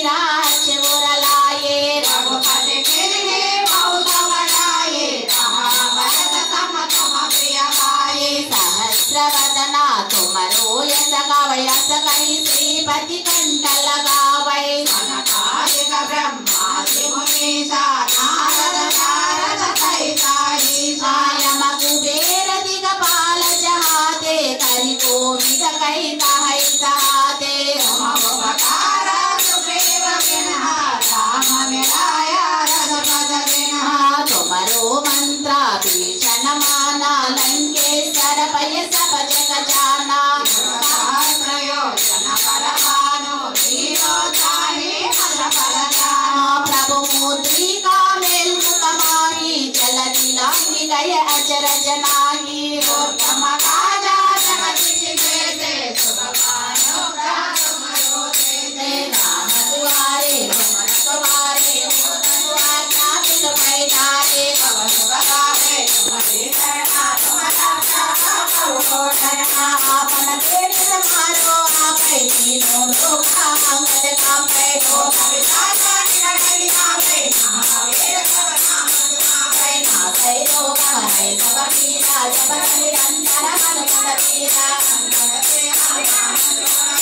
राज मुरलाए रघुपति गिरहि बहुत बढ़ाए महाभारत तम तम प्रिय गाए सहस्रवदना तुमरो यस गावै यस कहि श्रीपति कंठ लगावै सनकादिक ब्रह्मादि मुनीसा नारद नारद सहिता ईसा यम कुबेर दिगपाल जहाते करि कोविद कहि कहै सहाते उपकार सुग्रीव बिन्हा राम मिलाया रघुपत बिन्हा तुमरो मंत्र भीषण माना लंकेश्वर भय सब जग जाना प्रयोजन परमानो धीरो चाहे फल फलदानो प्रभु मुद्रिका मेल मुकमाही चलति लांगी गय अचरज नाही उत्तम काजा जगति जिते सुभमानो तुमरो ते राम दुआरे तुम रखवारे आज्ञा बिन पैदारे पवन बगावे तुम्हारी शरणा तुम आपन पेट समारो आपै तीनों लोक अंगद कापै हो कविता निरखि कावे महावीर सब नाम सुनावे नासै रोग हरै सब पीड़ा जब निरंतर मन पद पीड़ा संतन से हरि नाम